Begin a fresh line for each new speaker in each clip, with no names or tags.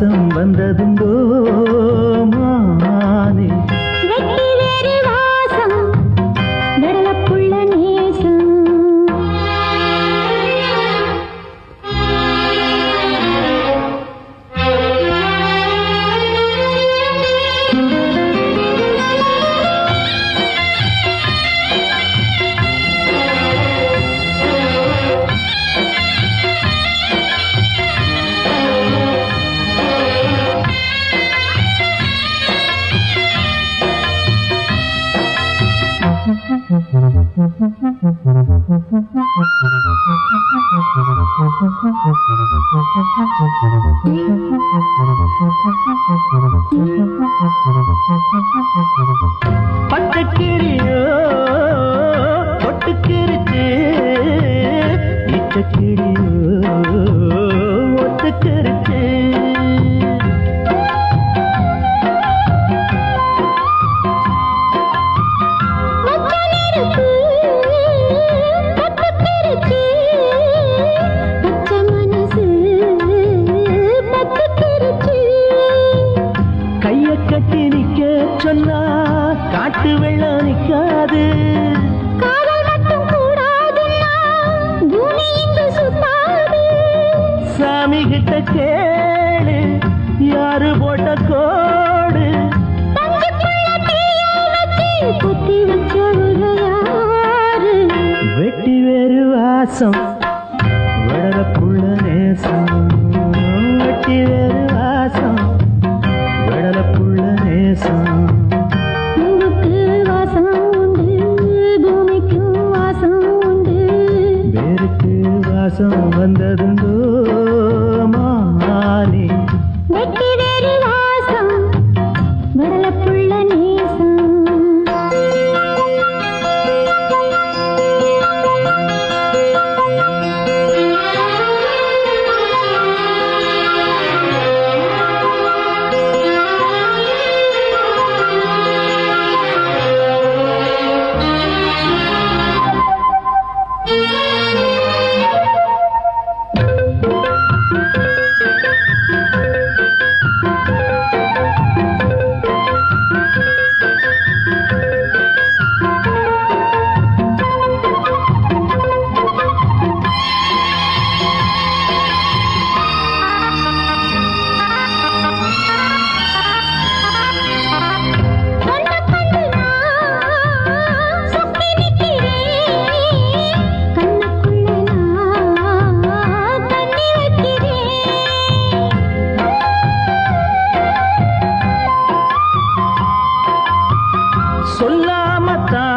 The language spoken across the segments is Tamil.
வாசம் வந்ததுண்டோ மானே
வெட்டி வேறு வாசம் நடலப்புள்ள நேசம்
பச்சக்கிளியோ ஒட்டுக்கிருச்சு இச்சக்கிளியோ ஒட்டுக்கிருச்சு கைய கட்டி நிக்க சொன்னா காட்டு வெள்ளம் நிக்காது
காதல் மட்டும் கூடாதுன்னா பூமி இங்கு சுத்தாது
சாமி கிட்ட கேளு யாரு போட்ட கோடு
தஞ்சுக்குள்ள தீயை வச்சு குத்தி வச்சவங்க யாரு
வெட்டி வேறு வாசம் வடலப்புள்ள நேசம் வெட்டி வேறு வாசம் வடலப்புள்ள நேசம்
பூவுக்கு வாசம் உண்டு பூமிக்கும் வாசம் உண்டு
வேருக்கு வாசம் வந்ததுண்டோ மானே
வெட்டி வேறு வாசம் வடலப்புள்ள நேசம்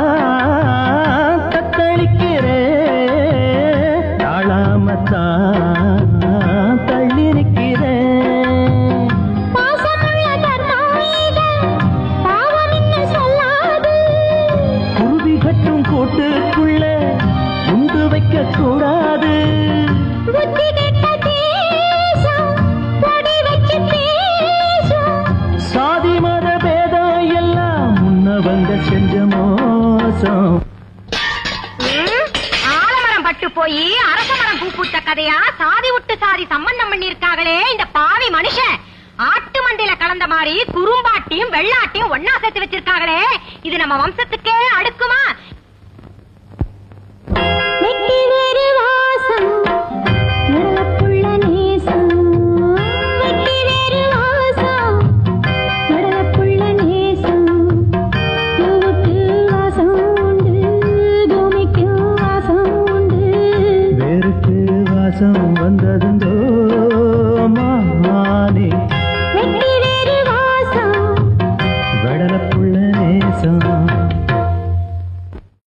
சொல்லாமத்தான் தத்தளிக்கிறேன் தாழாமத்தான் தள்ளி நிற்கிறேன் குருவி கட்டும் கூட்டுக்குள்ள உண்டு வைக்க கூடாது சாதி மத பேதம் எல்லாம் முன்ன வந்த செஞ்ச மோசம்
ஆலமரம் பட்டு போய் அரச மரம் பூப்பூத்த கதையா சாதி விட்டு சாதி சம்பந்தம் பண்ணி இருக்காங்களே இந்த பாவி மனுஷன் ஆட்டு மண்டையில கலந்த மாதிரி குறும்பாட்டியும் வெள்ளாட்டியும் ஒன்னா சேர்த்து வச்சிருக்காங்களே இது நம்ம வம்சத்துக்கே அடுக்குமா
வெட்டி